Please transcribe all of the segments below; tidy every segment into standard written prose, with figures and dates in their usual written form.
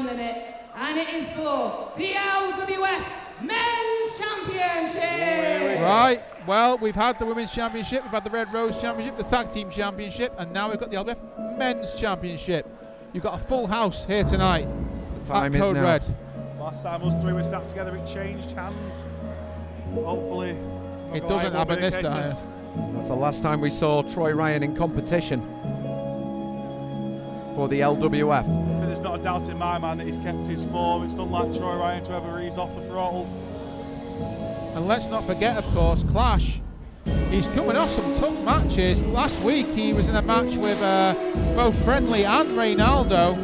time limit, and it is for the LWF Men's Championship. Right, well, we've had the Women's Championship, we've had the Red Rose Championship, the Tag Team Championship, and now we've got the LWF Men's Championship. You've got a full house here tonight. The time at is Code now. Red. Last time us three were sat together, it changed hands. Hopefully, It doesn't happen this time. That's the last time we saw Troy Ryan in competition for the LWF. But there's not a doubt in my mind that he's kept his form. It's unlike Troy Ryan to ever ease off the throttle. And let's not forget, of course, Clash. He's coming off some tough matches. Last week he was in a match with both Friendly and Reynaldo.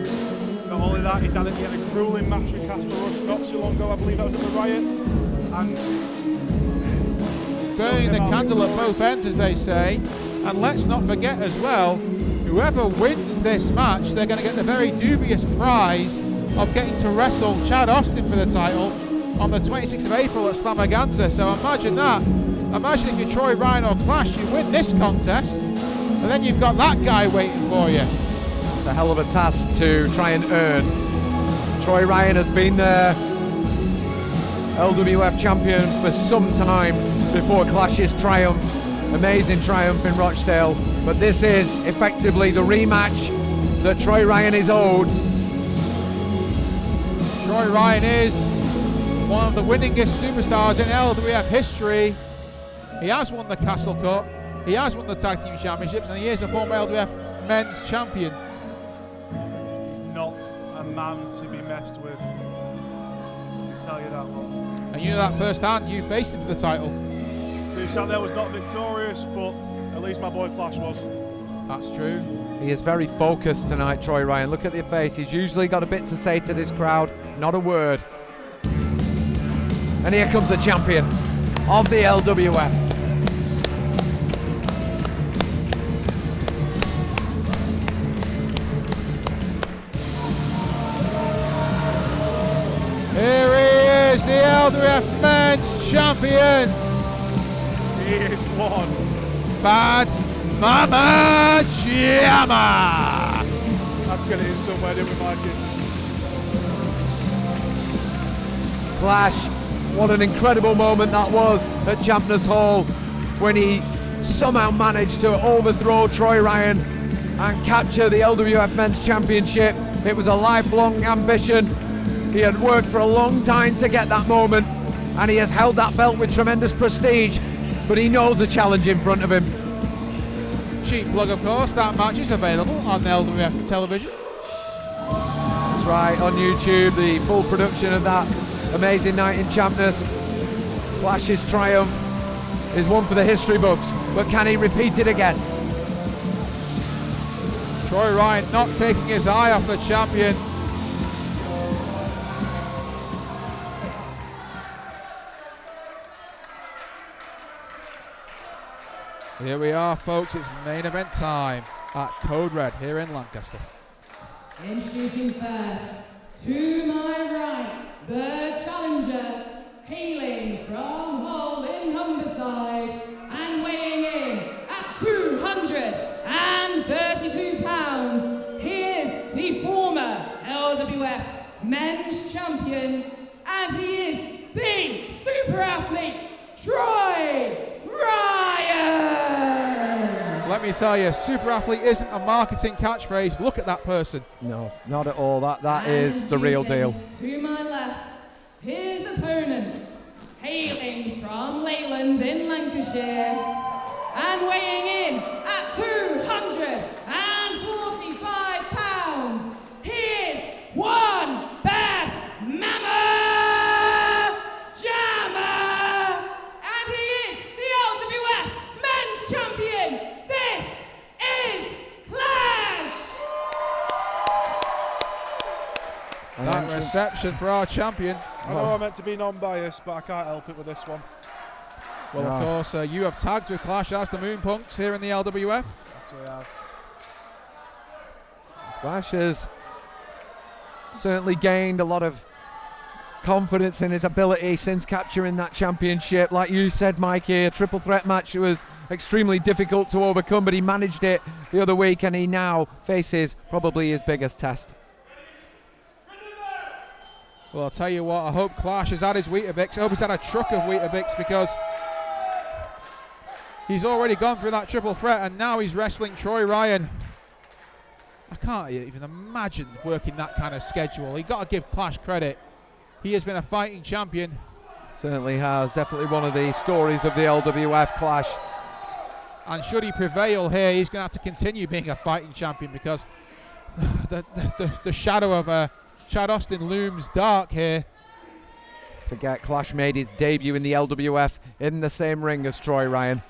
Not only that, he had a grueling match with Casper Rush not too long ago. I believe that was at the Riot. And burning the candle at both ends, as they say. And let's not forget as well, whoever wins this match, they're going to get the very dubious prize of getting to wrestle Chad Austin for the title on the 26th of April at Slamaganza. So imagine that. Imagine if you're Troy Ryan or Clash, you win this contest, and then you've got that guy waiting for you. It's a hell of a task to try and earn. Troy Ryan has been the LWF champion for some time before Clash's triumph, amazing triumph in Rochdale. But this is effectively the rematch that Troy Ryan is owed. Troy Ryan is one of the winningest superstars in LWF history. He has won the Castle Cup, he has won the Tag Team Championships, and he is a former LWF Men's Champion. he's not a man to be messed with. I can tell you that one. And you know that firsthand, you faced him for the title. Who sat there was not victorious, but at least my boy Clash was. That's true. He is very focused tonight, Troy Ryan. Look at the face. He's usually got a bit to say to this crowd, not a word. And here comes the champion of the LWF. Here he is, the LWF Men's Champion. He is one. Bad Mama Jamma. That's going to hit somewhere, didn't we, Mikey? Clash, what an incredible moment that was at Champness Hall when he somehow managed to overthrow Troy Ryan and capture the LWF Men's Championship. It was a lifelong ambition. He had worked for a long time to get that moment, and he has held that belt with tremendous prestige, but he knows the challenge in front of him. Cheap plug, of course, that match is available on LWF television. That's right, on YouTube, the full production of that amazing night in Champness. Clash's triumph is one for the history books, but can he repeat it again? Troy Ryan not taking his eye off the champion. Here we are, folks, it's main event time at Code Red here in Lancaster. Introducing first, to my right, the challenger, hailing from Hull in Humberside and weighing in at 232 pounds. Here's the former LWF Men's Champion, and he is the super athlete, Troy Ryan. Let me tell you, super athlete isn't a marketing catchphrase. Look at that person. No, not at all. That is the real deal. To my left, his opponent, hailing from Leyland in Lancashire and weighing in at 245 pounds. Here's one bad mama jammer, and he is the LWF Men's Champion. This is Clash. That reception for our champion. I know I meant to be non-biased, but I can't help it with this one. Well, of course, you have tagged with Clash as the Moonpunks here in the LWF. That's what I have. Clash has certainly gained a lot of confidence in his ability since capturing that championship. Like you said, Mikey, a triple threat match was extremely difficult to overcome, but he managed it the other week, and he now faces probably his biggest test. Well, I'll tell you what, I hope Clash has had his Weetabix. I hope he's had a truck of Weetabix, because he's already gone through that triple threat and now he's wrestling Troy Ryan. I can't even imagine working that kind of schedule. You've got to give Clash credit. He has been a fighting champion. Certainly has. Definitely one of the stories of the LWF, Clash. And should he prevail here, he's going to have to continue being a fighting champion, because the shadow of Chad Austin looms dark here. Forget Clash made his debut in the LWF in the same ring as Troy Ryan.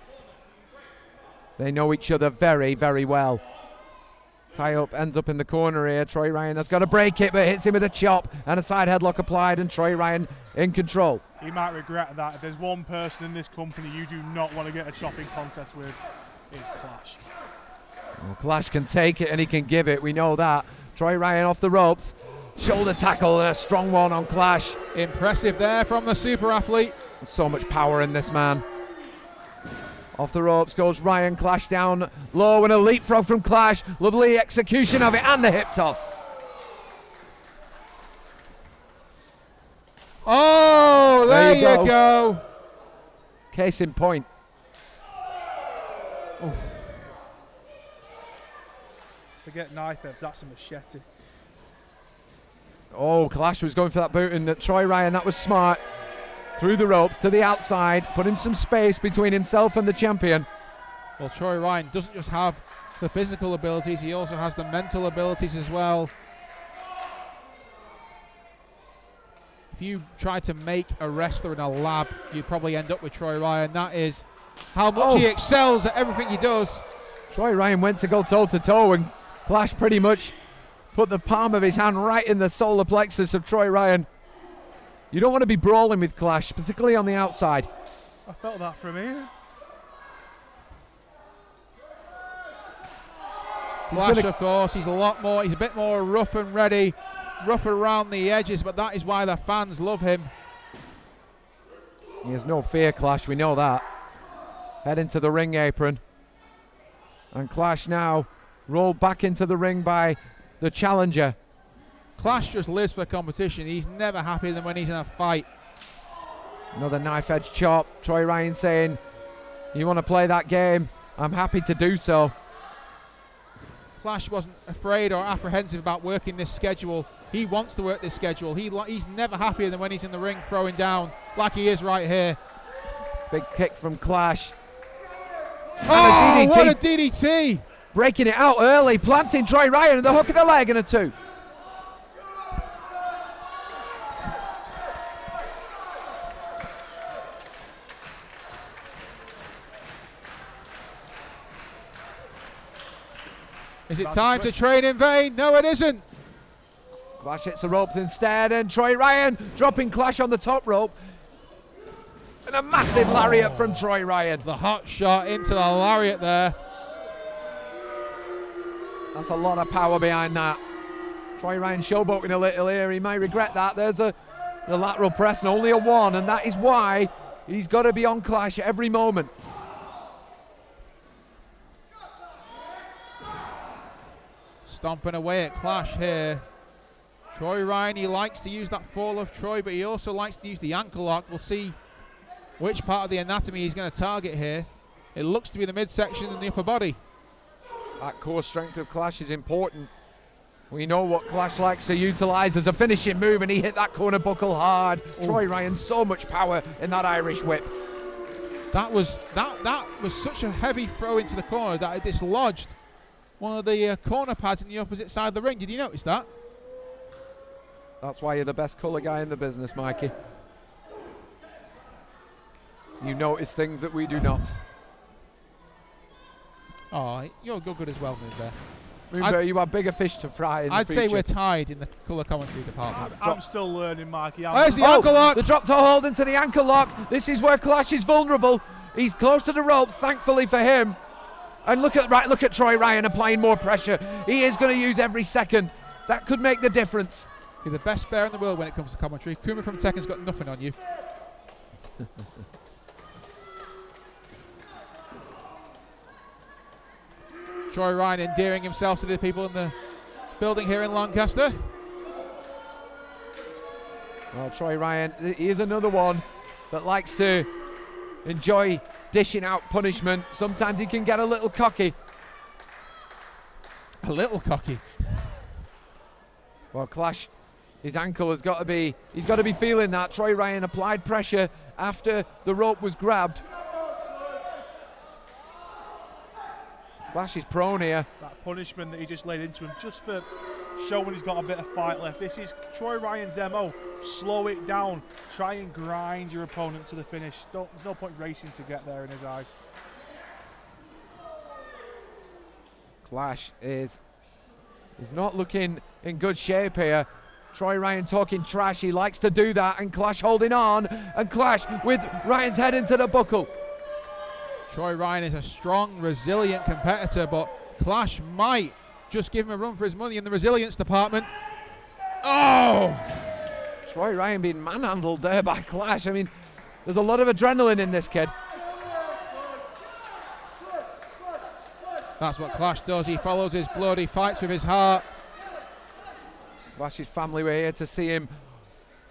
They know each other very, very well. Tie up, ends up in the corner here. Troy Ryan has got to break it, but hits him with a chop and a side headlock applied, and Troy Ryan in control. He might regret that. If there's one person in this company you do not want to get a chopping contest with, it's Clash. Well, Clash can take it and he can give it, we know that. Troy Ryan off the ropes. Shoulder tackle and a strong one on Clash. Impressive there from the super athlete. So much power in this man. Off the ropes goes Ryan. Clash down low and a leapfrog from Clash. Lovely execution of it and the hip toss. Oh, there you go. Case in point. Oof. Forget knife edge, that's a machete. Oh, Clash was going for that boot, and Troy Ryan, that was smart. Through the ropes to the outside, put him some space between himself and the champion. Well, Troy Ryan doesn't just have the physical abilities, he also has the mental abilities as well. If you try to make a wrestler in a lab, you'd probably end up with Troy Ryan. That is how much he excels at everything he does. Troy Ryan went to go toe-to-toe, and Clash pretty much put the palm of his hand right in the solar plexus of Troy Ryan. You don't want to be brawling with Clash, particularly on the outside. I felt that from here. Clash, of course, he's a bit more rough and ready, rough around the edges, but that is why the fans love him. He has no fear, Clash, we know that. Head into the ring apron. And Clash now rolled back into the ring by the challenger. Clash just lives for competition. He's never happier than when he's in a fight. Another knife edge chop. Troy Ryan saying, you want to play that game? I'm happy to do so. Clash wasn't afraid or apprehensive about working this schedule. He wants to work this schedule. He's never happier than when he's in the ring throwing down like he is right here. Big kick from Clash. Oh, what a DDT! Breaking it out early, planting Troy Ryan at the hook of the leg and a 2. Is it time to train in vain? No, it isn't. Clash hits the ropes instead, and Troy Ryan dropping Clash on the top rope. And a massive lariat from Troy Ryan. The hot shot into the lariat there. That's a lot of power behind that. Troy Ryan showboating a little here. He may regret that. There's the lateral press and only a 1, and that is why he's got to be on Clash every moment. Stomping away at Clash here. Troy Ryan, he likes to use that fall of Troy, but he also likes to use the ankle lock. We'll see which part of the anatomy he's going to target here. It looks to be the midsection and the upper body. That core strength of Clash is important. We know what Clash likes to utilize as a finishing move, and he hit that corner buckle hard. Ooh. Troy Ryan, so much power in that Irish whip. That was such a heavy throw into the corner that it dislodged one of the corner pads in the opposite side of the ring. Did you notice that? That's why you're the best colour guy in the business, Mikey. You notice things that we do not. Oh, you're good as well, Moonbear. Moonbear, you are bigger fish to fry in the future. I'd say we're tied in the colour commentary department. I'm still learning, Mikey. There's the ankle lock. The drop toe hold into the ankle lock. This is where Clash is vulnerable. He's close to the ropes, thankfully for him. And look at Troy Ryan applying more pressure. He is going to use every second. That could make the difference. You're the best bear in the world when it comes to commentary. Kuma from Tekken's got nothing on you. Troy Ryan endearing himself to the people in the building here in Lancaster. Well, Troy Ryan, he is another one that likes to enjoy dishing out punishment. Sometimes he can get a little cocky. A little cocky. Well, Clash, his ankle has got to be, he's got to be feeling that. Troy Ryan applied pressure after the rope was grabbed. Clash is prone here. That punishment that he just laid into him, just for showing he's got a bit of fight left. This is Troy Ryan's MO. Slow it down. Try and grind your opponent to the finish. There's no point racing to get there in his eyes. Clash is not looking in good shape here. Troy Ryan talking trash. He likes to do that, and Clash holding on, and Clash with Ryan's head into the buckle. Troy Ryan is a strong, resilient competitor, but Clash might just give him a run for his money in the resilience department. Oh! Troy Ryan being manhandled there by Clash. I mean, there's a lot of adrenaline in this kid. That's what Clash does. He follows his blood. He fights with his heart. Clash's family were here to see him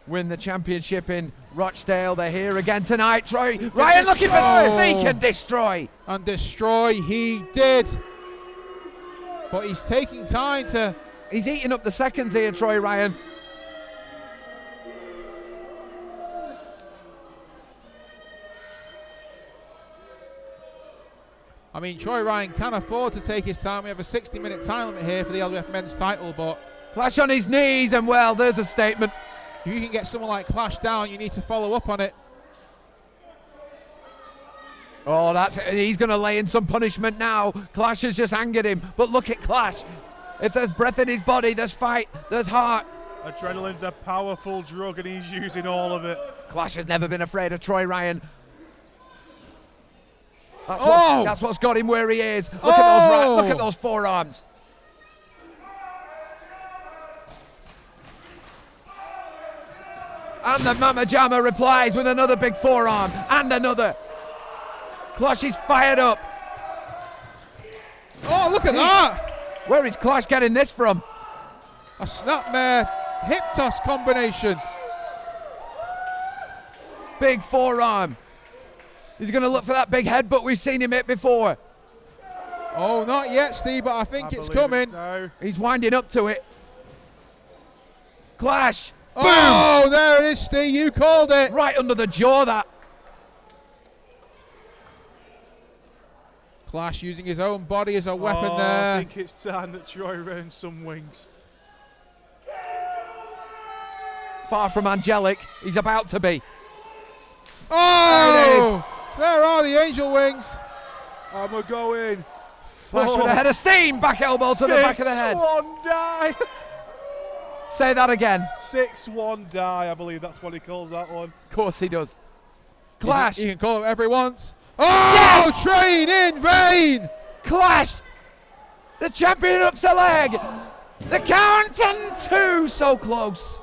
win the championship in Rochdale. They're here again tonight. Troy Ryan looking for seek and destroy. And destroy he did. But he's taking time to... He's eating up the seconds here, Troy Ryan. I mean, Troy Ryan can afford to take his time. We have a 60-minute time limit here for the LWF men's title, but... Clash on his knees, and well, there's a statement. If you can get someone like Clash down, you need to follow up on it. Oh, he's going to lay in some punishment now. Clash has just angered him, but look at Clash. If there's breath in his body, there's fight, there's heart. Adrenaline's a powerful drug, and he's using all of it. Clash has never been afraid of Troy Ryan. That's what's got him where he is. Look at those forearms. And the Mama Jamma replies with another big forearm and another. Clash is fired up. Oh, look at that! Where is Clash getting this from? A snapmare hip toss combination. Big forearm. He's going to look for that big headbutt we've seen him hit before. Oh, not yet, Steve, but I think it's coming. He's winding up to it. Clash. Oh, boom! There it is, Steve. You called it. Right under the jaw, that. Clash using his own body as a weapon there. I think it's time that Troy earns some wings. Far from angelic. He's about to be. Oh! There are the angel wings. And we're going. Clash with a head of steam. Back elbow to the back of the head. 6-1 die. Say that again. 6-1 die, I believe that's what he calls that one. Of course he does. Clash. You can call it every once. Oh, yes! Train in vain. Clash. The champion ups a leg. The count and 2. So close.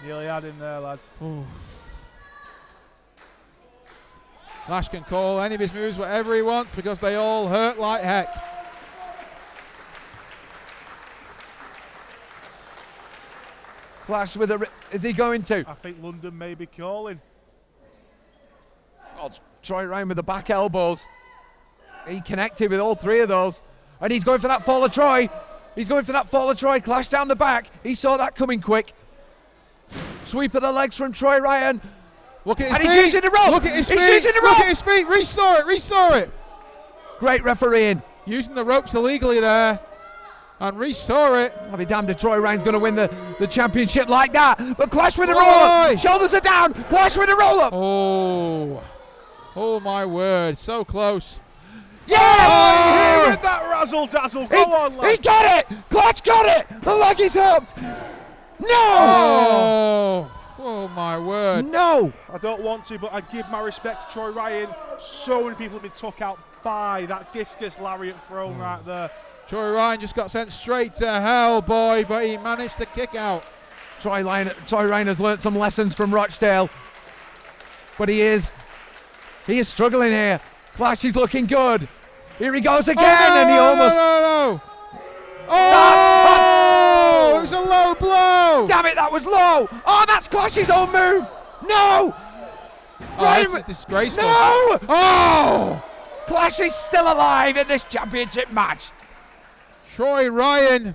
Nearly had him there, lads. Ooh. Clash can call any of his moves whatever he wants because they all hurt like heck. Clash with a... Is he going to? I think London may be calling. Oh, Troy Ryan with the back elbows. He connected with all 3 of those. And he's going for that fall of Troy. He's going for that fall of Troy. Clash down the back. He saw that coming quick. Sweep of the legs from Troy Ryan. Look at his feet. He's using the rope. Look at his feet. He's using the rope. Look at his feet. Restore it. Great refereeing. Using the ropes illegally there. And restore it. I'll be damned if Troy Ryan's going to win the championship like that. But Clash with a roll-up. Shoulders are down. Clash with a roll-up. Oh my word. So close. Yeah! Oh, with that razzle-dazzle. Go on, lad. He got it. Clash got it. The leg is hooked. No! Oh my word. No! I don't want to, but I give my respect to Troy Ryan. So many people have been took out by that discus lariat thrown right there. Troy Ryan just got sent straight to hell, boy, but he managed to kick out. Troy Ryan has learnt some lessons from Rochdale, but he is struggling here. Clash is looking good. Here he goes again, and he almost... No. Oh, it was a low blow. No! Damn it, that was low. Oh, that's Clash's own move. No! Oh, this is disgraceful. No! Oh! Clash is still alive in this championship match. Troy Ryan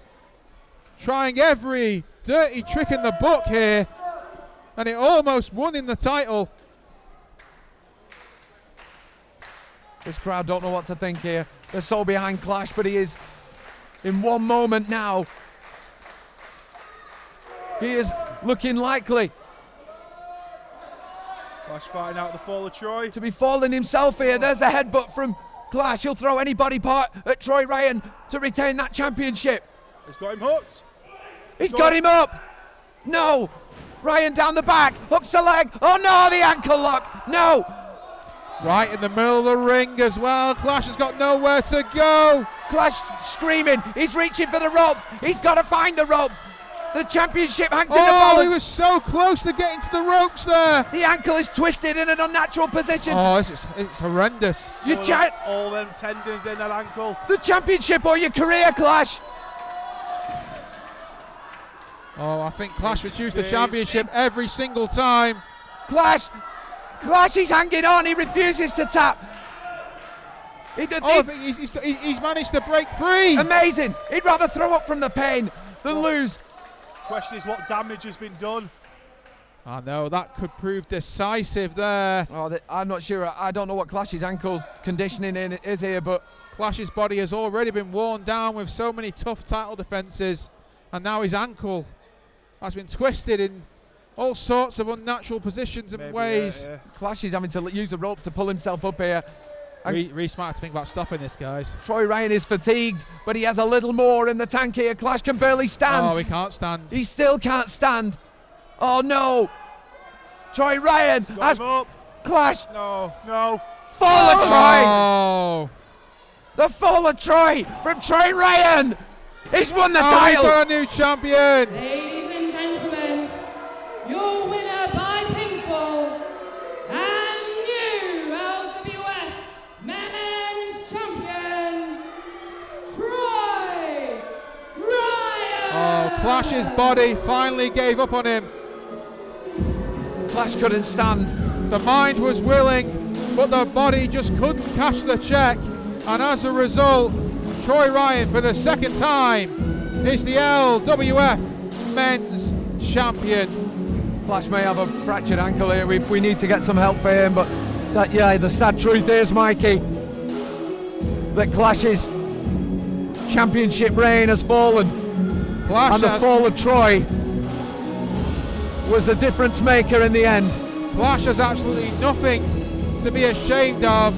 trying every dirty trick in the book here, and it almost won him the title. This crowd don't know what to think here. They're so behind Clash, but he is in one moment now. He is looking likely Clash fighting out the fall of Troy. to be falling himself here. There's a headbutt from Clash. He'll throw any body part at Troy Ryan to retain that championship. He's got him hooked. He's got him up. No. Ryan down the back. Hooks the leg. Oh no, the ankle lock. No. Right in the middle of the ring as well. Clash has got nowhere to go. Clash screaming. He's reaching for the ropes. He's got to find the ropes. The championship hangs in the Oh, balance. he was so close to getting to the ropes there. The ankle is twisted in an unnatural position. Oh, it's horrendous. You chat All them tendons in that ankle. the championship or your career, Clash. Oh, I think Clash would choose the championship every single time. Clash, he's hanging on. He refuses to tap. Oh, I think he's managed to break free. Amazing. He'd rather throw up from the pain than lose. Question is what damage has been done. I know, that could prove decisive there. Oh, I'm not sure. I don't know what Clash's ankles conditioning is here, but Clash's body has already been worn down with so many tough title defences, and now his ankle has been twisted in all sorts of unnatural positions and ways. Yeah. Clash is having to use the ropes to pull himself up here. Reese might have to think about stopping this, guys. Troy Ryan is fatigued, but he has a little more in the tank here. Clash can barely stand. Oh, he can't stand. He still can't stand. Oh no! Troy Ryan Got has him up. Clash. No. Fall of Troy! Oh, The fall of Troy from Troy Ryan! He's won the we've title! got a new champion. Ladies and gentlemen, your winner by pinfall and new LWF Men's Champion, Troy Ryan! Oh, Clash's body finally gave up on him. Clash couldn't stand. The mind was willing, but the body just couldn't cash the check. And as a result, Troy Ryan, for the second time, is the LWF Men's Champion. Clash may have a fractured ankle here. We need to get some help for him, but the sad truth is, Mikey, that Clash's championship reign has fallen. Clash And the fall of Troy was a difference maker in the end. Clash has absolutely nothing to be ashamed of.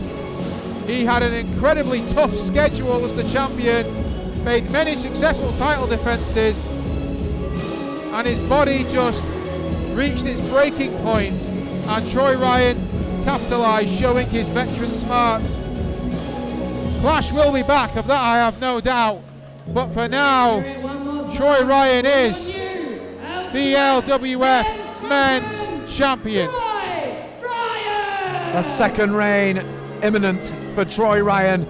He had an incredibly tough schedule as the champion, made many successful title defences, and his body just reached its breaking point, and Troy Ryan capitalised, showing his veteran smarts. Clash will be back, of that I have no doubt, but for now, Troy Ryan is the LWF Men's Champion. Troy Ryan! A second reign imminent for Troy Ryan.